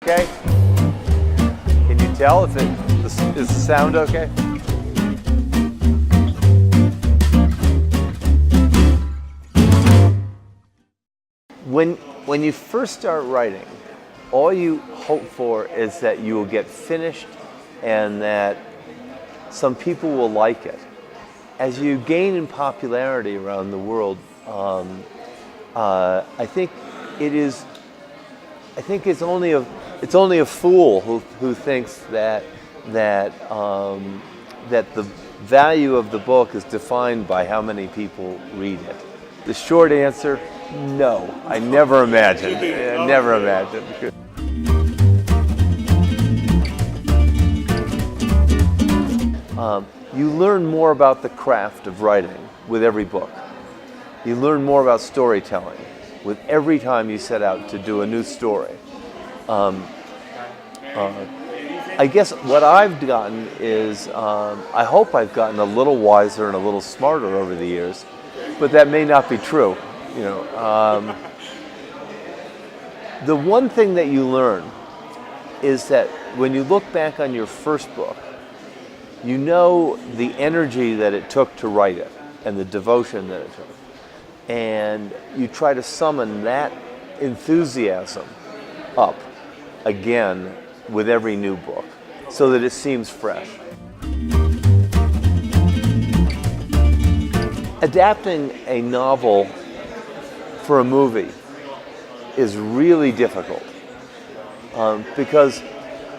Okay? Can you tell if is the sound okay? When you first start writing, all you hope for is that you will get finished and that some people will like it. As you gain in popularity around the world, I think it's only a fool who thinks that the value of the book is defined by how many people read it. The short answer, no. I never imagined. I never imagined. You learn more about the craft of writing with every book. You learn more about storytelling with every time you set out to do a new story. I guess what I've gotten is, I hope I've gotten a little wiser and a little smarter over the years, but that may not be true. You know, the one thing that you learn is that when you look back on your first book, you know the energy that it took to write it and the devotion that it took. And you try to summon that enthusiasm up again with every new book so that it seems fresh. Adapting a novel for a movie is really difficult because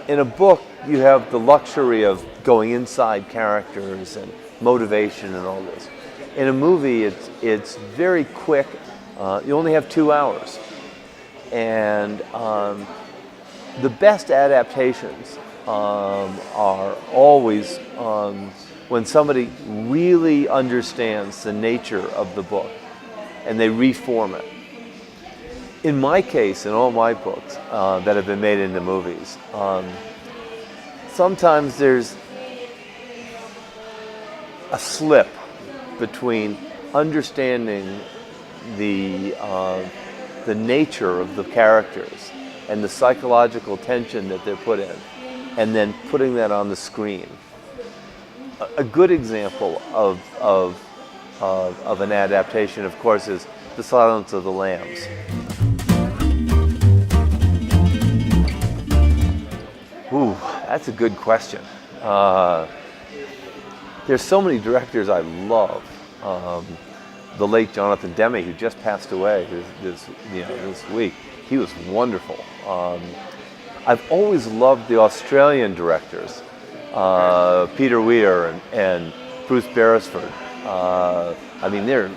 in a book you have the luxury of going inside characters and motivation and all this. In a movie, it's very quick. You only have 2 hours, and the best adaptations are always when somebody really understands the nature of the book and they reform it. In my case, in all my books that have been made into movies, sometimes there's a slip between understanding the nature of the characters and the psychological tension that they're put in, and then putting that on the screen. A good example of an adaptation, of course, is The Silence of the Lambs. Ooh, that's a good question. There's so many directors I love. The late Jonathan Demme, who just passed away this week, he was wonderful. I've always loved the Australian directors, Peter Weir and Bruce Beresford. I mean, they're,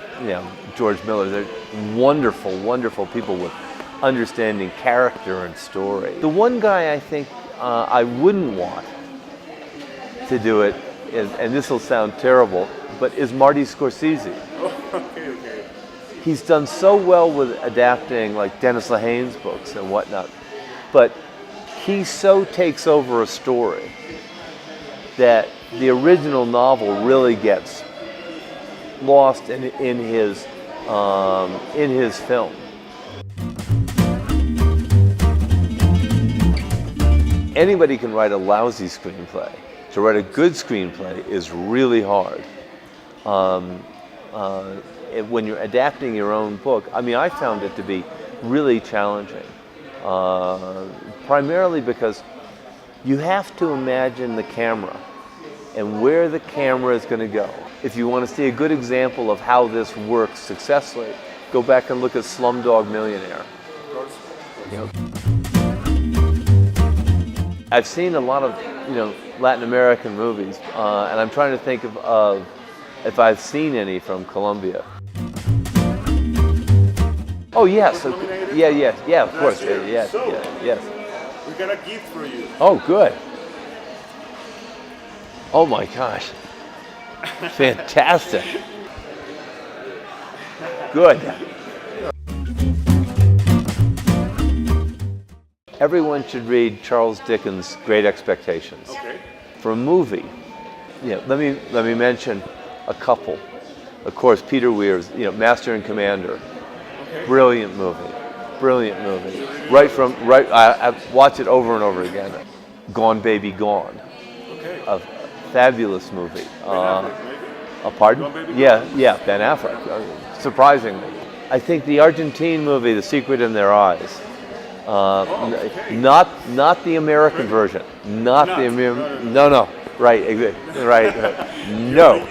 George Miller. They're wonderful, wonderful people with understanding character and story. The one guy I think I wouldn't want to do it, and this will sound terrible, but is Marty Scorsese. Okay. He's done so well with adapting like Dennis Lehane's books and whatnot, but he so takes over a story that the original novel really gets lost in his film. Anybody can write a lousy screenplay. To write a good screenplay is really hard. When you're adapting your own book, I mean, I found it to be really challenging. Primarily because you have to imagine the camera and where the camera is going to go. If you want to see a good example of how this works successfully, go back and look at Slumdog Millionaire. I've seen a lot of Latin American movies, and I'm trying to think of if I've seen any from Colombia. Oh yes, yeah, of course, yes. We got a gift for you. Oh, good. Oh my gosh, fantastic. Good. Everyone should read Charles Dickens' Great Expectations. Okay. For a movie, let me mention a couple. Of course, Peter Weir's, Master and Commander, okay. Brilliant movie. brilliant movie. I watch it over and over again. Gone Baby Gone. Okay. A fabulous movie. Pardon? Gone Baby Yeah, Ben Affleck. Surprisingly, I think the Argentine movie, The Secret in Their Eyes. Not the American version. No. Right. No.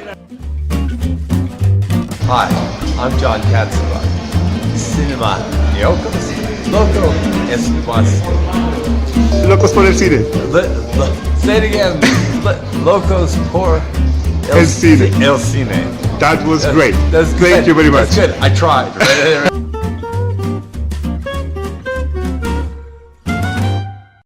Hi, I'm John Katzenbach. Cinemaniacos. Loco especiales. Locos por el cine. Say it again. Locos por El cine. El cine. That was great. That's good. Thank you very much. That's good. I tried.